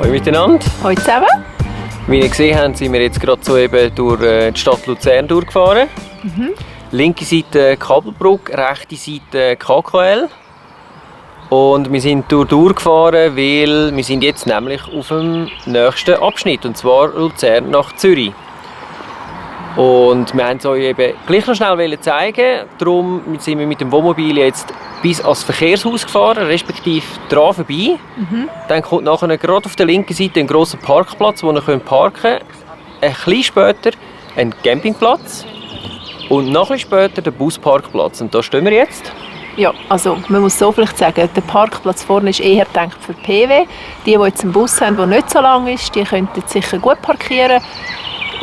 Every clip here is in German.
Hallo miteinander. Hallo zusammen. Wie ihr gesehen habt, sind wir jetzt gerade soeben durch die Stadt Luzern durchgefahren. Linke Seite Kabelbrücke, rechte Seite KKL. Und wir sind durchgefahren, weil wir sind jetzt nämlich auf dem nächsten Abschnitt, und zwar Luzern nach Zürich. Und wir wollten es euch eben gleich noch schnell zeigen. Darum sind wir mit dem Wohnmobil jetzt bis ans Verkehrshaus gefahren, respektive dran vorbei. Dann kommt nachher gerade auf der linken Seite ein grosser Parkplatz, wo ihr parken könnt. Ein bisschen später ein Campingplatz und noch ein bisschen später der Busparkplatz. Und da stehen wir jetzt. Ja, also man muss so vielleicht sagen, der Parkplatz vorne ist eher gedacht für PW. Die jetzt einen Bus haben, der nicht so lang ist, die könnten sicher gut parkieren.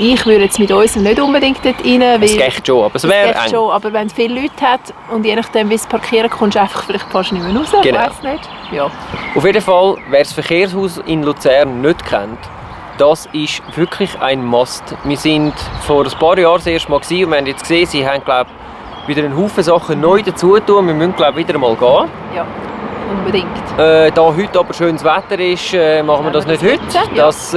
Ich würde jetzt mit uns nicht unbedingt dort rein. Es geht schon, aber es wäre eng. Schon, aber wenn es viele Leute hat und je nachdem, wie es parkieren, kommst du einfach vielleicht fast nicht mehr raus. Genau. Ich weiss nicht. Ja. Auf jeden Fall, wer das Verkehrshaus in Luzern nicht kennt, das ist wirklich ein Must. Wir sind vor ein paar Jahren das erste Mal gewesen, und wir haben jetzt gesehen, sie haben, glaube ich, wieder einen Haufen Sachen neu dazu tun. Wir müssen, glaube ich, wieder mal gehen. Ja, unbedingt. Da heute aber schönes Wetter ist, machen wir das nicht heute. Ja. Das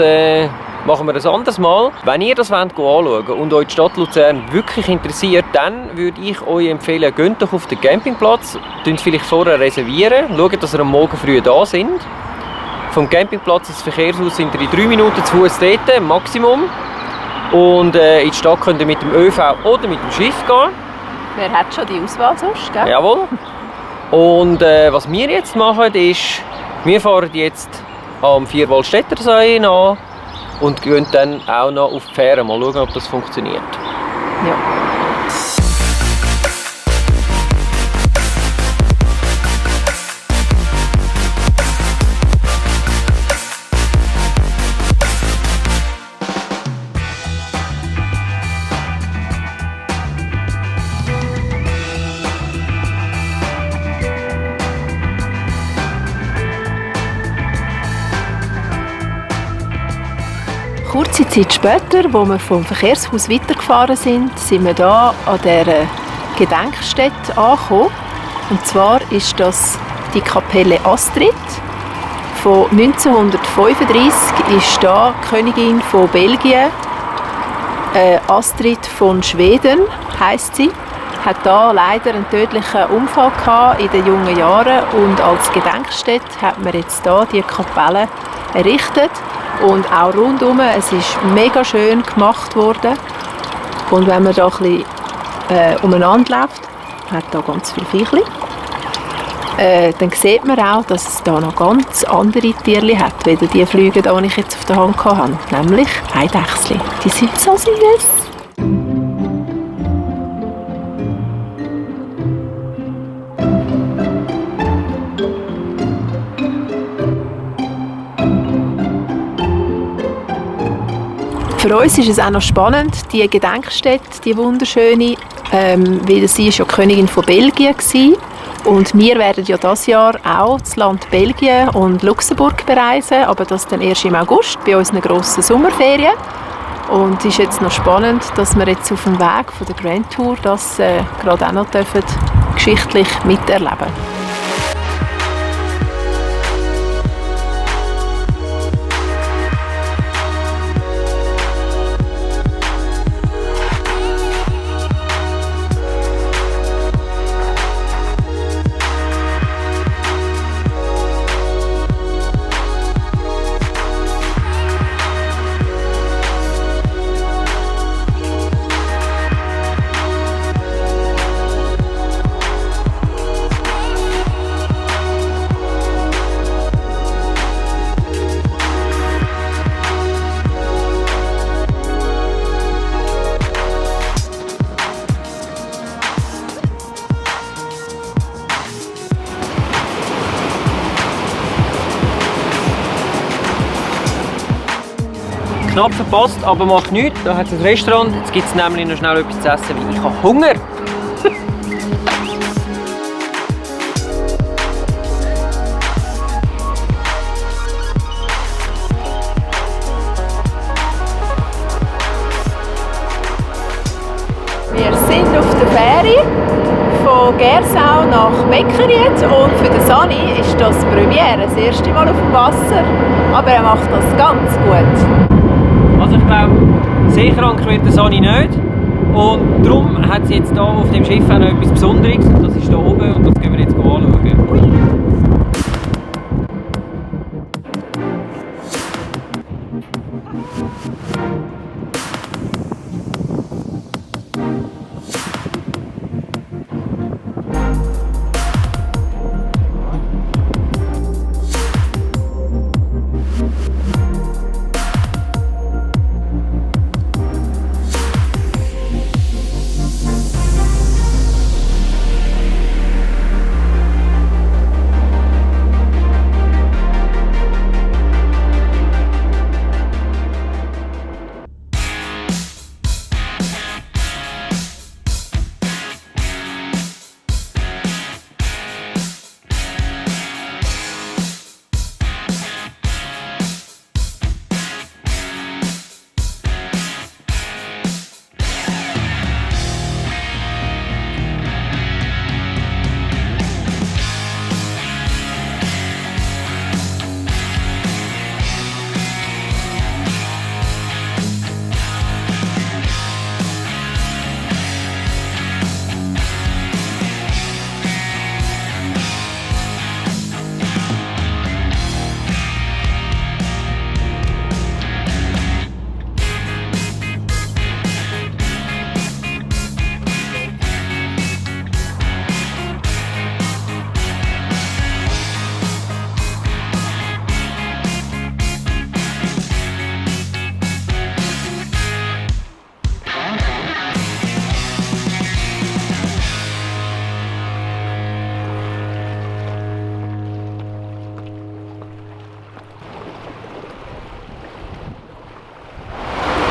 machen wir ein anderes Mal. Wenn ihr das anschauen wollt und euch die Stadt Luzern wirklich interessiert, dann würde ich euch empfehlen, geht doch auf den Campingplatz, vielleicht vorher reservieren, schaut, dass ihr am Morgen früh da sind. Vom Campingplatz ins Verkehrshaus sind ihr in 3 Minuten zu Fuß dort, Maximum. Und in die Stadt könnt ihr mit dem ÖV oder mit dem Schiff gehen. Wer hat schon die Auswahl sonst, gell? Jawohl. Und was wir jetzt machen, ist, wir fahren jetzt am Vierwaldstättersee nach und gehen dann auch noch auf die Fähre. Mal schauen, ob das funktioniert. Ja. Kurze Zeit später, als wir vom Verkehrshaus weitergefahren sind, sind wir hier an dieser Gedenkstätte angekommen. Und zwar ist das die Kapelle Astrid. Von 1935 ist da die Königin von Belgien, Astrid von Schweden heisst sie. Hat da leider einen tödlichen Unfall gehabt in den jungen Jahren, und als Gedenkstätte hat man jetzt da die Kapelle errichtet. Und auch rundum, es ist mega schön gemacht worden. Und wenn man da ein bisschen umeinander läuft, hat da ganz viele Viechli. Dann sieht man auch, dass es da noch ganz andere Tierchen hat, wie die Flüge, die ich jetzt auf der Hand hatte. Nämlich Eidechsli. Die sind so süß. Für uns ist es auch noch spannend, die Gedenkstätte, die wunderschöne, weil sie ist ja Königin von Belgien war. Und wir werden ja dieses Jahr auch das Land Belgien und Luxemburg bereisen, aber das dann erst im August bei unseren grossen Sommerferien. Und es ist jetzt noch spannend, dass wir jetzt auf dem Weg von der Grand Tour das gerade auch noch geschichtlich miterleben dürfen. Knapp verpasst, aber macht nichts. Da hat es ein Restaurant. Jetzt gibt es nämlich noch schnell etwas zu essen, weil ich habe Hunger. Wir sind auf der Fähre von Gersau nach Beckeriet und für den Sani ist das Premiere, das erste Mal auf dem Wasser, aber er macht das ganz gut. Also ich glaube, seekrank wird der Sani nicht und darum hat sie jetzt hier auf dem Schiff auch noch etwas Besonderes und das ist hier oben und das gehen wir jetzt anschauen. Ui.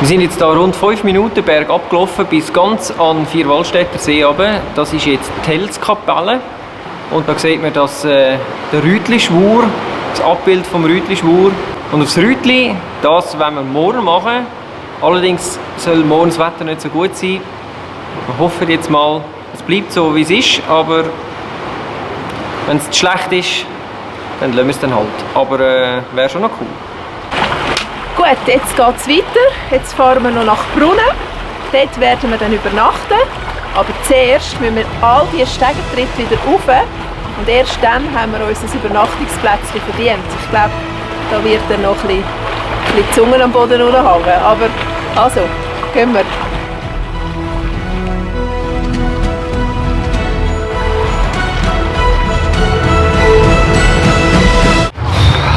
Wir sind jetzt hier rund 5 Minuten bergab gelaufen bis ganz an Vierwaldstätter See runter. Das ist jetzt die Telskapelle. Und da sieht man der Rütli-Schwur, das Abbild vom Rütli-Schwur. Und aufs Rütli, das wollen wir morgen machen. Allerdings soll morgen das Wetter nicht so gut sein. Wir hoffen jetzt mal, es bleibt so wie es ist, aber wenn es schlecht ist, dann lassen wir es dann halt. Aber wäre schon noch cool. Gut, jetzt geht es weiter. Jetzt fahren wir noch nach Brunnen. Dort werden wir dann übernachten. Aber zuerst müssen wir all diese Stegentritte wieder rauf. Und erst dann haben wir uns ein Übernachtungsplätzchen verdient. Ich glaube, da wird dann noch ein bisschen die Zunge am Boden hängen. Aber also, gehen wir.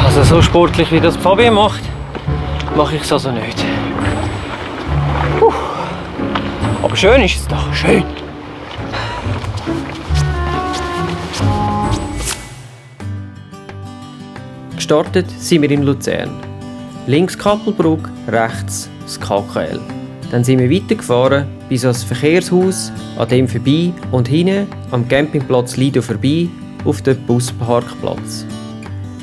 Also so sportlich wie das Fabian macht, mache ich es also nicht. Aber schön ist es doch, schön. Gestartet sind wir in Luzern. Links Kappelbruck, rechts das KKL. Dann sind wir weitergefahren bis ans Verkehrshaus, an dem vorbei und hinten am Campingplatz Lido vorbei auf den Busparkplatz.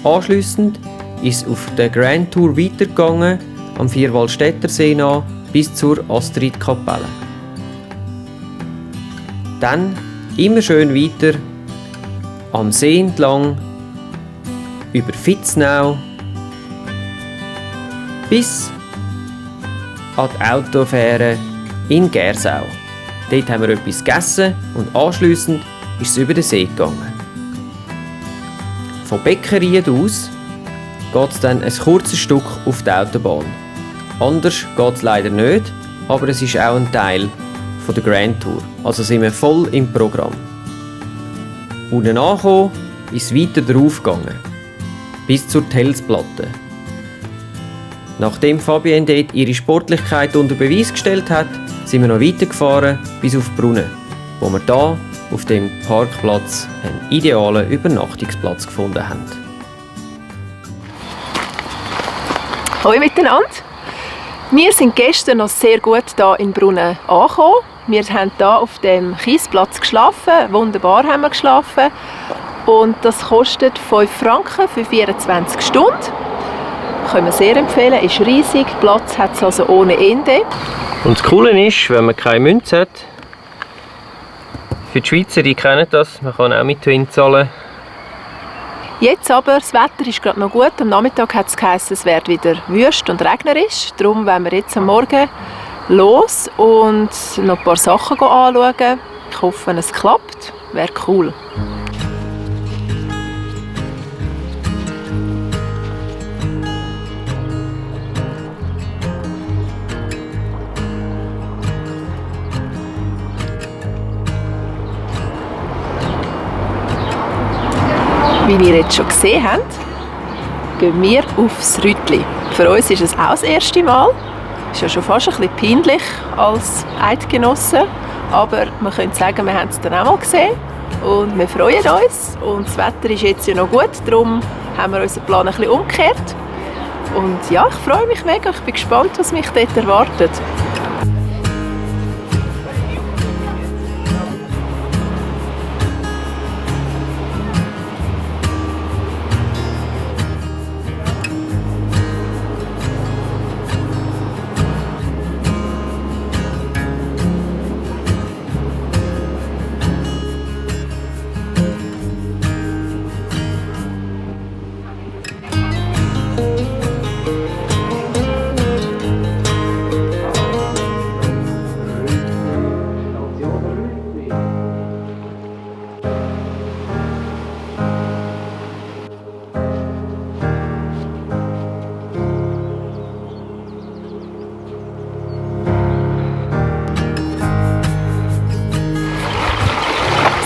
Anschliessend ist es auf der Grand Tour weitergegangen, am Vierwaldstätter See nach bis zur Astrid-Kapelle. Dann immer schön weiter am See entlang, über Vitznau bis an die Autofähre in Gersau. Dort haben wir etwas gegessen und anschliessend ist es über den See gegangen. Von Beckeriet aus geht es dann ein kurzes Stück auf die Autobahn. Anders geht es leider nicht, aber es ist auch ein Teil von der Grand Tour. Also sind wir voll im Programm. Unten angekommen ist es weiter drauf gegangen, bis zur Telsplatte. Nachdem Fabienne dort ihre Sportlichkeit unter Beweis gestellt hat, sind wir noch weitergefahren bis auf Brunnen, wo wir hier auf dem Parkplatz einen idealen Übernachtungsplatz gefunden haben. Hallo miteinander. Wir sind gestern noch sehr gut hier in Brunnen angekommen. Wir haben hier auf dem Kiesplatz geschlafen. Wunderbar haben wir geschlafen. Und das kostet 5 Franken für 24 Stunden. Können wir sehr empfehlen. Ist riesig. Platz hat es also ohne Ende. Und das Coole ist, wenn man keine Münze hat, Für die Schweizer, die kennen das, man kann auch mit Twin zahlen. Jetzt aber, das Wetter ist gerade noch gut. Am Nachmittag hat es geheißen, es wird wieder wüst und regnerisch. Darum wollen wir jetzt am Morgen los und noch ein paar Sachen anschauen. Ich hoffe, es klappt. Wäre cool. Wie ihr jetzt schon gesehen habt, gehen wir aufs Rütli. Für uns ist es auch das erste Mal. Ist ja schon fast ein bisschen peinlich als Eidgenossen. Aber man könnte sagen, wir haben es dann auch mal gesehen. Und wir freuen uns. Und das Wetter ist jetzt ja noch gut. Darum haben wir unseren Plan ein bisschen umgekehrt. Und ja, ich freue mich mega. Ich bin gespannt, was mich dort erwartet.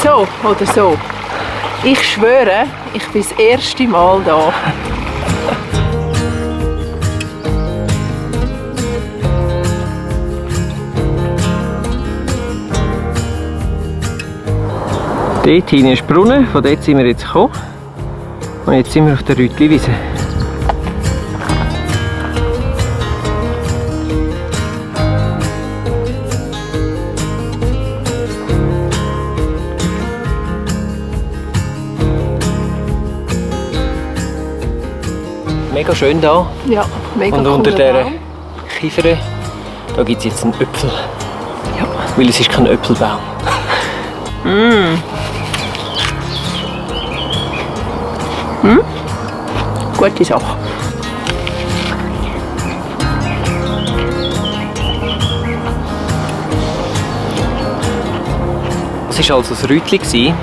So oder so. Ich schwöre, ich bin das erste Mal da. Dort hinten ist Brunnen, von dort sind wir jetzt gekommen. Und jetzt sind wir auf der Rütliwiese. Mega schön hier. Ja, mega Und unter cooler dieser Baum. Kiefere, da gibt es jetzt einen Äpfel. Ja. Weil es ist kein Äpfelbaum. Gute Sache. Das war also das Rütli.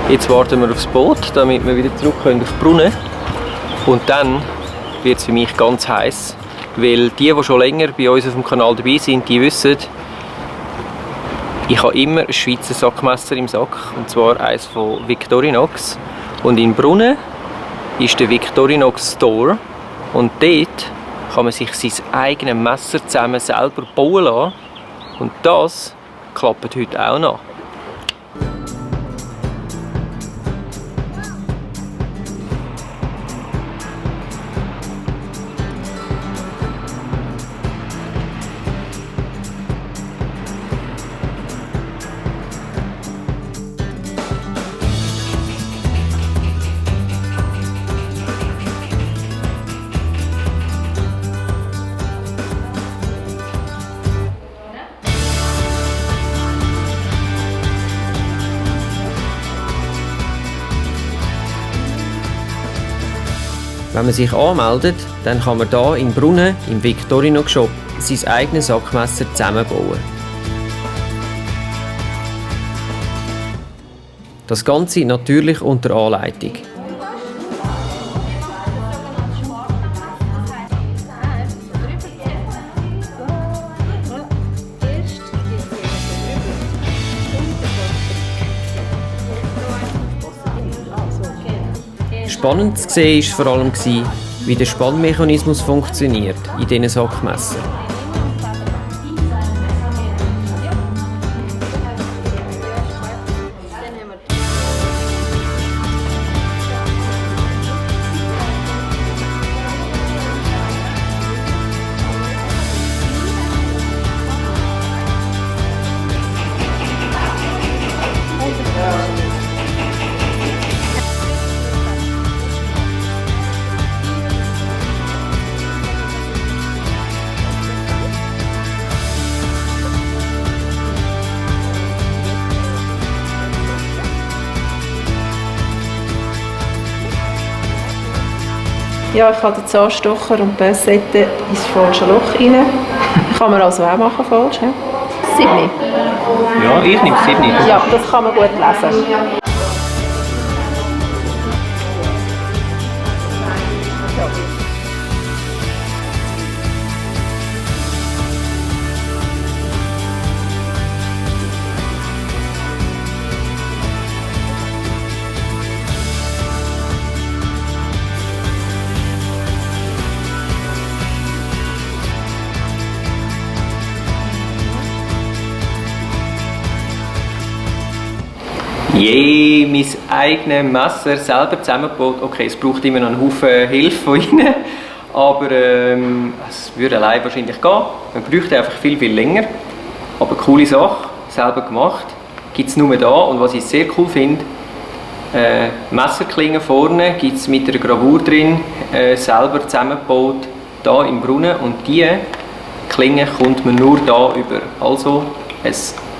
Jetzt warten wir aufs Boot, damit wir wieder zurück können auf den Brunnen. Und dann wird es für mich ganz heiß, weil die schon länger bei uns auf dem Kanal dabei sind, die wissen, ich habe immer ein Schweizer Sackmesser im Sack, und zwar eines von Victorinox. Und in Brunnen ist der Victorinox Store und dort kann man sich sein eigenes Messer zusammen selber bauen lassen. Und das klappt heute auch noch. Wenn man sich anmeldet, dann kann man hier in Brunnen im Victorinox Shop sein eigenes Sackmesser zusammenbauen. Das Ganze natürlich unter Anleitung. Spannend zu sehen war vor allem, wie der Spannmechanismus funktioniert in diesen Sackmessern. Ja, ich habe den Zahnstocher und die Pinzette ins falsche Loch rein. Kann man also auch machen, falsch, he? 7. Ja, ich nehme 7. Ja, das kann man gut lesen. Je, mein eigenes Messer selber zusammengebaut. Okay, es braucht immer noch einen Haufen Hilfe von Ihnen, aber es würde allein wahrscheinlich gehen. Man bräuchte einfach viel, viel länger. Aber coole Sache, selber gemacht. Gibt es nur da und was ich sehr cool finde, Messerklingen vorne gibt es mit einer Gravur drin, selber zusammengebaut, hier im Brunnen, und die Klinge kommt man nur da über. Also ein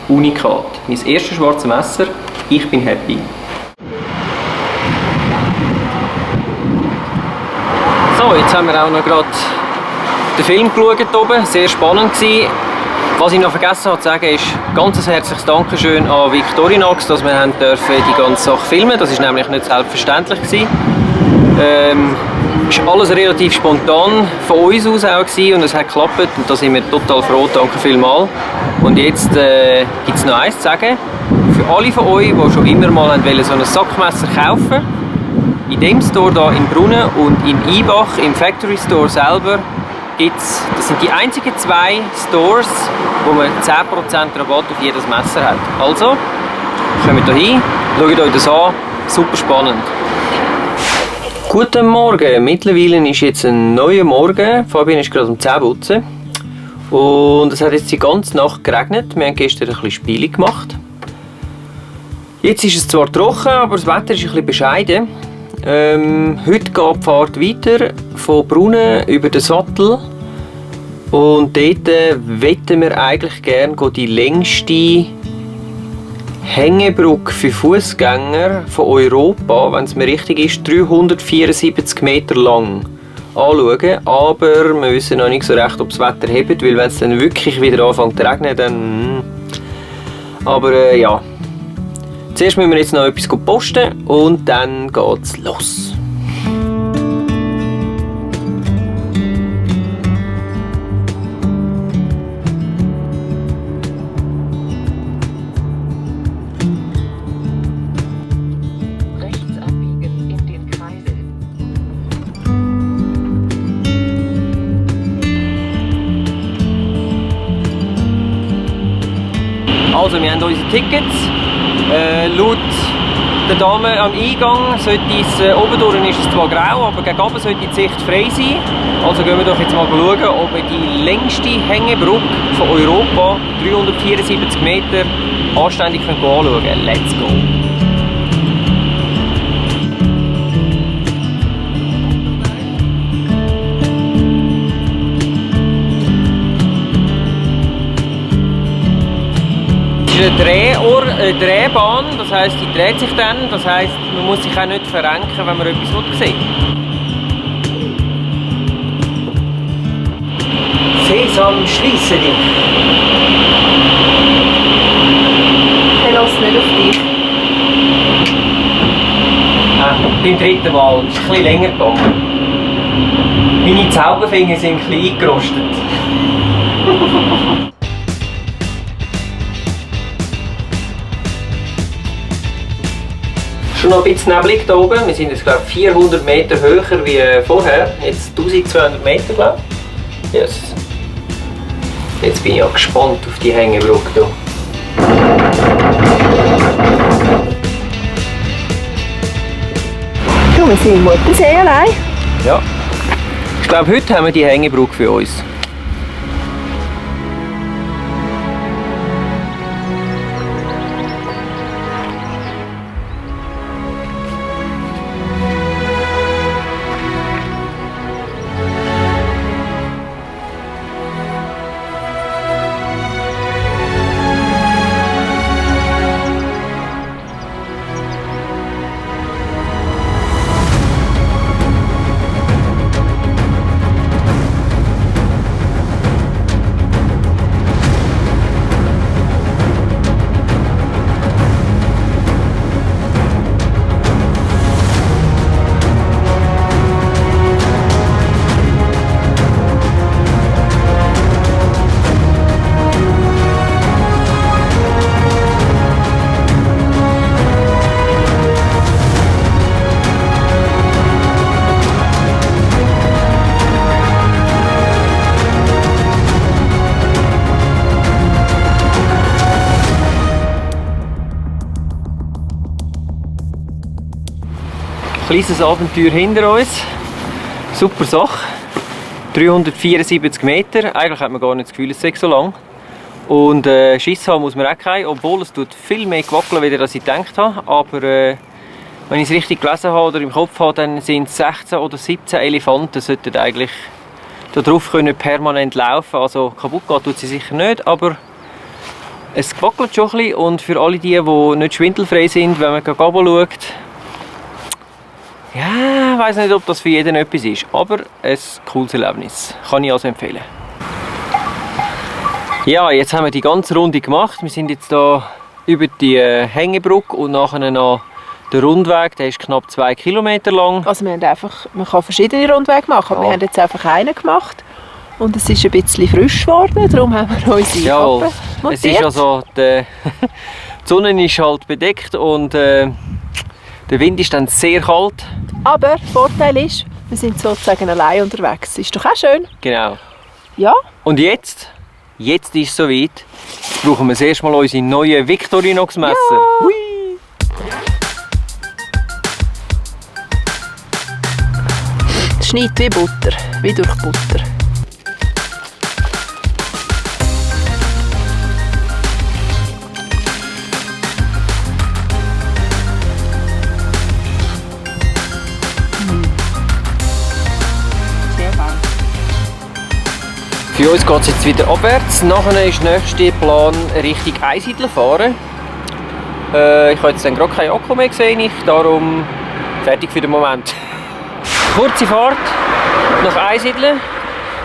Unikat. Mein erstes schwarzes Messer. Ich bin happy. So, jetzt haben wir auch noch gerade den Film geschaut oben. Sehr spannend gewesen. Was ich noch vergessen habe zu sagen, ist ganz ein herzliches Dankeschön an Victorinox, dass wir haben dürfen die ganze Sache filmen. Das ist nämlich nicht selbstverständlich gewesen. Ist alles relativ spontan von uns aus auch gewesen und es hat geklappt und da sind wir total froh. Danke vielmals. Und jetzt gibt es noch eins zu sagen. Für alle von euch, die schon immer mal wollen, so ein Sackmesser kaufen, in dem Store hier in Brunnen und in Ibach, im Factory Store selber, gibt's, das sind die einzigen 2 Stores, wo man 10% Rabatt auf jedes Messer hat. Also, kommt hier hin, schaut euch das an, super spannend. Guten Morgen, mittlerweile ist jetzt ein neuer Morgen, Fabian ist gerade um 10 putzen und es hat jetzt die ganze Nacht geregnet, wir haben gestern ein bisschen Spiele gemacht. Jetzt ist es zwar trocken, aber das Wetter ist ein bisschen bescheiden. Heute geht die Fahrt weiter von Brunnen über den Sattel und dort möchten wir eigentlich gerne die längste Hängebrücke für Fußgänger von Europa, wenn es mir richtig ist, 374 Meter lang anschauen. Aber wir wissen noch nicht so recht, ob das Wetter hebt, weil wenn es dann wirklich wieder anfängt zu regnen, dann... Aber ja. Zuerst müssen wir jetzt noch etwas posten und dann geht's los. Rechts abbiegen in den Kreisel. Also, wir haben unsere Tickets. Laut der Dame am Eingang sollte es, oben durch ist es zwar grau, aber gegen oben sollte die Sicht frei sein. Also gehen wir doch jetzt mal schauen, ob wir die längste Hängebrücke von Europa, 374 Meter, anständig anschauen können. Let's go! Eine Drehbahn, das heisst, die dreht sich dann, das heisst, man muss sich auch nicht verrenken, wenn man etwas sieht. Sesam, schließe dich! Der lässt nicht auf dich. Beim dritten Mal ist es ein bisschen länger gegangen. Meine Zauberfinger sind ein bisschen eingerostet. Schon noch ein bisschen neblig hier oben. Wir sind jetzt glaube ich 400 Meter höher wie vorher. Jetzt 1200 Meter glaube ich. Yes. Jetzt bin ich ja gespannt auf die Hängebrücke hier. Ja, wir sind im Muttersee allein. Ja. Ich glaube, heute haben wir die Hängebrücke für uns. kleines Abenteuer hinter uns. Super Sache. 374 Meter. Eigentlich hat man gar nicht das Gefühl, es sei so lang. Und Schiss haben muss man auch keinen, obwohl es tut viel mehr wackeln, als ich gedacht habe. Aber wenn ich es richtig gelesen habe oder im Kopf habe, dann sind es 16 oder 17 Elefanten, sollten eigentlich da drauf können permanent laufen. Also kaputt geht tut sie sicher nicht, aber es wackelt schon ein bisschen. Und für alle die nicht schwindelfrei sind, wenn man Gabo schaut, ja, ich weiss nicht, ob das für jeden etwas ist, aber ein cooles Erlebnis. Kann ich also empfehlen. Ja, jetzt haben wir die ganze Runde gemacht. Wir sind jetzt hier über die Hängebrücke und nachher noch der Rundweg. Der ist knapp 2 Kilometer lang. Also man kann verschiedene Rundwege machen, aber wir haben jetzt einfach einen gemacht. Und es ist ein bisschen frisch geworden, darum haben wir unsere Jawohl. Kappe montiert. Es ist also die Sonne ist halt bedeckt und der Wind ist dann sehr kalt. Aber der Vorteil ist, wir sind sozusagen allein unterwegs. Ist doch auch schön. Genau. Ja. Und jetzt ist es soweit. Jetzt brauchen wir erst mal unsere neue Victorinox-Messer. Ja. Hui. Es schneit wie Butter, wie durch Butter. Für uns geht es jetzt wieder abwärts. Nachher ist der nächste Plan Richtung Einsiedeln fahren. Ich habe jetzt dann gerade keinen Akku mehr gesehen, darum fertig für den Moment. Kurze Fahrt nach Einsiedeln.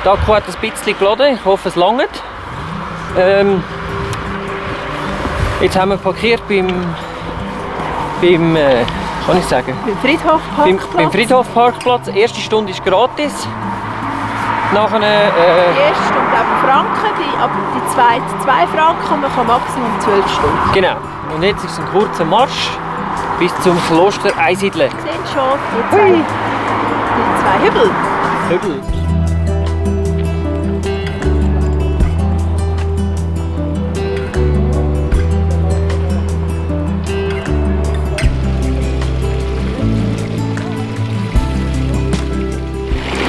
Der Akku hat ein bisschen geladen, ich hoffe es langt. Jetzt haben wir parkiert beim kann ich sagen? Beim Friedhofparkplatz. Beim Friedhofparkplatz. Die erste Stunde ist gratis. Nachher, Die erste Stunde Franken, aber die zweite 2 Franken und man kann Maximum 12 Stunden. genau. Und jetzt ist es ein kurzer Marsch bis zum Kloster Einsiedeln. Wir sehen schon die zwei Hügel. Hügel.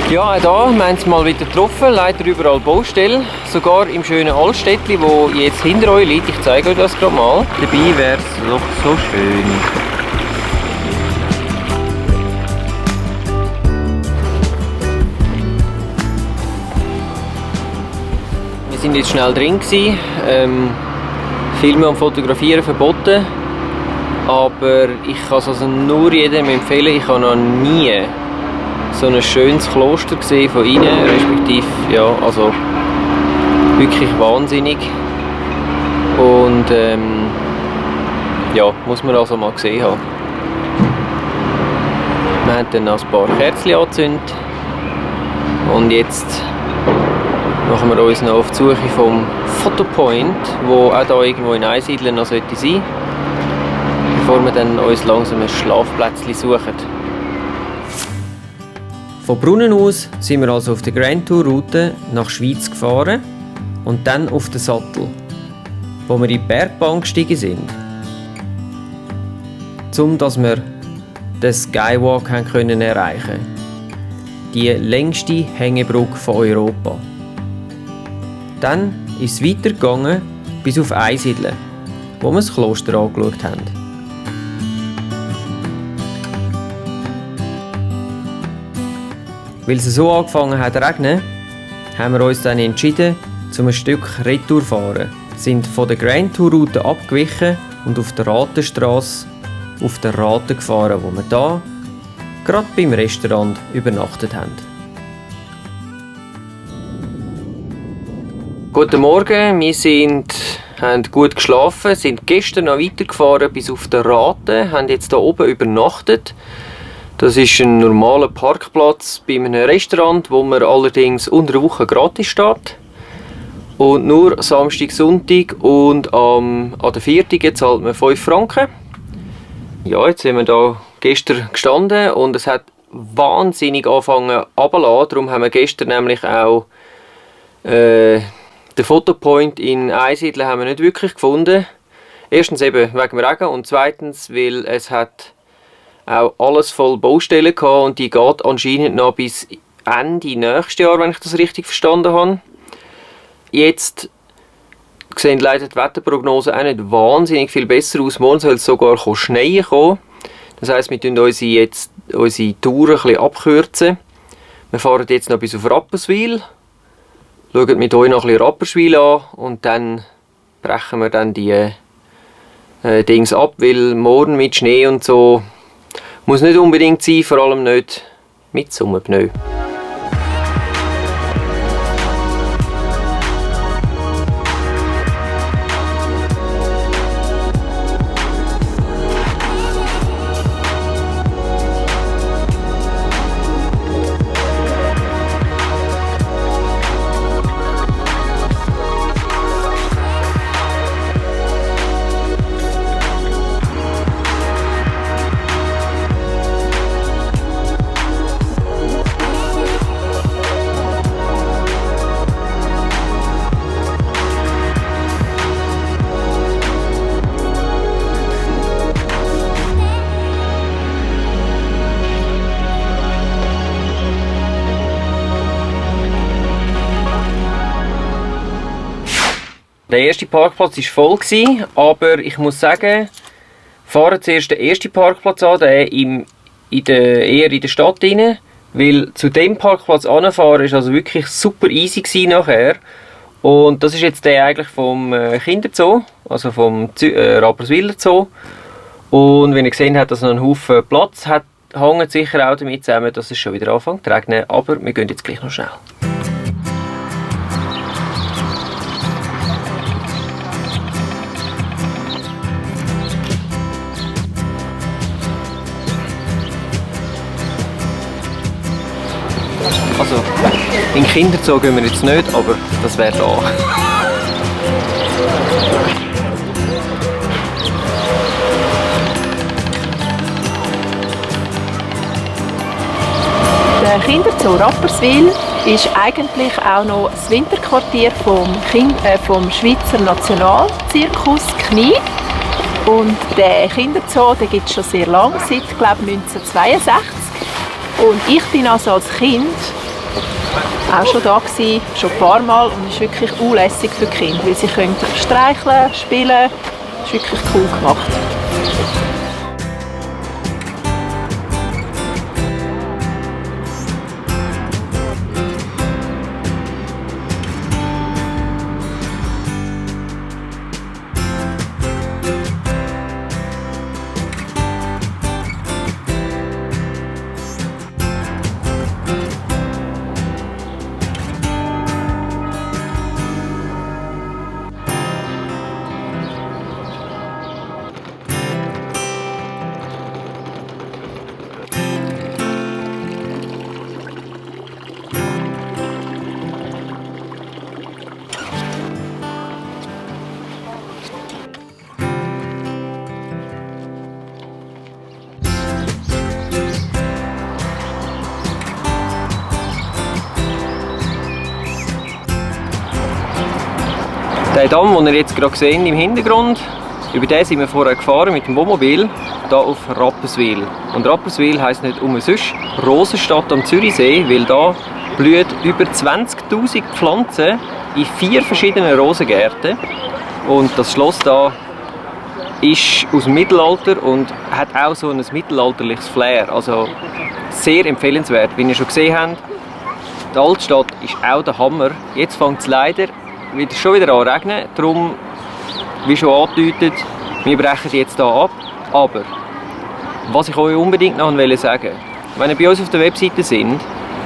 Ja, auch da haben wir es mal wieder getroffen, leider überall Baustelle, sogar im schönen Altstädtli, wo jetzt hinter euch liegt. Ich zeige euch das gerade mal. Dabei wäre es doch so schön. Wir sind jetzt schnell drin gewesen. Filmen und Fotografieren verboten, aber ich kann es also nur jedem empfehlen. Ich habe noch nie so ein schönes Kloster gesehen von innen, respektive, ja, also wirklich wahnsinnig. Und ja, muss man also mal gesehen haben. Wir haben dann noch ein paar Kerzen angezündet und jetzt machen wir uns noch auf die Suche vom Fotopoint, wo auch hier irgendwo in Einsiedeln noch sein sollte, bevor wir dann uns langsam ein Schlafplätzchen suchen. Von Brunnen aus sind wir also auf der Grand Tour Route nach Schweiz gefahren und dann auf den Sattel, wo wir in die Bergbahn gestiegen sind, dass wir den Skywalk können erreichen, die längste Hängebrücke von Europa. Dann ist es weitergegangen bis auf Einsiedeln, wo wir das Kloster angeschaut haben. Weil es so angefangen hat zu regnen, haben wir uns dann entschieden, zum ein Stück Retour zu fahren. Wir sind von der Grand Tour Route abgewichen und auf der Ratenstrasse auf der Rate gefahren, wo wir hier gerade beim Restaurant übernachtet haben. Guten Morgen, wir haben gut geschlafen, sind gestern noch weitergefahren bis auf der Rate, haben jetzt hier oben übernachtet. Das ist ein normaler Parkplatz bei einem Restaurant, wo man allerdings unter der Woche gratis steht. Und nur Samstag, Sonntag und an der Viertage zahlt man 5 Franken. Ja, jetzt sind wir da gestern gestanden und es hat wahnsinnig angefangen runterzulassen. Darum haben wir gestern nämlich auch den Fotopoint in Einsiedeln haben wir nicht wirklich gefunden. Erstens eben wegen dem Regen und zweitens, weil es hat auch alles voll Baustellen gehabt und die geht anscheinend noch bis Ende nächstes Jahr, wenn ich das richtig verstanden habe. Jetzt sehen leider die Wetterprognosen auch nicht wahnsinnig viel besser aus. Morgen soll es sogar schneien kommen. Das heisst, wir tun unsere Tour ein bisschen abkürzen. Wir fahren jetzt noch bis auf Rapperswil, schauen mit euch noch ein bisschen Rapperswil an und dann brechen wir dann die Dings ab, weil morgen mit Schnee und so muss nicht unbedingt sein, vor allem nicht mit Sommerpneu. Der erste Parkplatz war voll, aber ich muss sagen, fahren zuerst den ersten Parkplatz an, eher in der Stadt rein, weil zu dem Parkplatz anfahren war also wirklich super easy nachher. Und das ist jetzt der eigentlich vom Kinderzoo, also vom Rapperswiler Zoo. Und wenn ihr gesehen habt, dass noch ein Haufen Platz hat, hängt sicher auch damit zusammen, dass es schon wieder anfängt zu regnen. Aber wir gehen jetzt gleich noch schnell. Also, in den Kinderzoo gehen wir jetzt nicht, aber das wäre da. Der Kinderzoo Rapperswil ist eigentlich auch noch das Winterquartier vom Schweizer Nationalzirkus Knie. Und der Kinderzoo gibt es schon sehr lange, seit glaube 1962. Und ich bin also als Kind auch schon da gewesen, schon ein paar Mal, und es ist wirklich unlässig für die Kinder, weil sie können streicheln, spielen. Das ist wirklich cool gemacht. Der Damm, den ihr jetzt gerade seht im Hintergrund, über den sind wir vorher gefahren mit dem Wohnmobil, hier auf Rapperswil. Und Rapperswil heisst nicht umsonst Rosenstadt am Zürichsee, weil da blühen über 20'000 Pflanzen in 4 verschiedenen Rosengärten. Und das Schloss hier ist aus dem Mittelalter und hat auch so ein mittelalterliches Flair. Also sehr empfehlenswert. Wie ihr schon gesehen habt, die Altstadt ist auch der Hammer. Jetzt fängt es leider schon wieder an regnen, darum, wie schon angedeutet, wir brechen jetzt hier ab. Aber, was ich euch unbedingt noch sagen wollte, wenn ihr bei uns auf der Webseite sind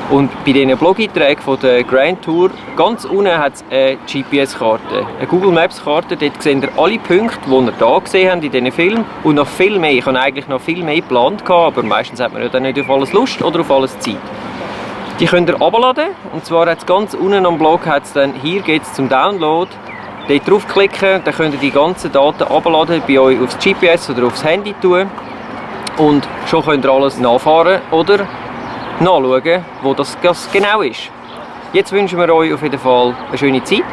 und bei diesen Blog-Einträgen von der Grand Tour, ganz unten hat es eine GPS-Karte, eine Google Maps-Karte, dort seht ihr alle Punkte, die ihr hier gesehen habt in diesen Filmen und noch viel mehr. Ich hatte eigentlich noch viel mehr geplant, aber meistens hat man ja dann nicht auf alles Lust oder auf alles Zeit. Die könnt ihr herunterladen, und zwar hat es ganz unten am Blog dann, hier geht es zum Download. Dort draufklicken, dann könnt ihr die ganzen Daten herunterladen, bei euch aufs GPS oder aufs Handy tun. Und schon könnt ihr alles nachfahren oder nachschauen, wo das genau ist. Jetzt wünschen wir euch auf jeden Fall eine schöne Zeit.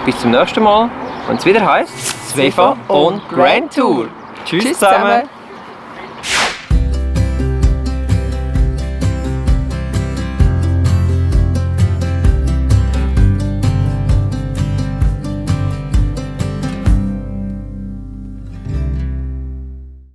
Bis zum nächsten Mal, wenn es wieder heisst, Svefa on Grand Tour. Tschüss zusammen!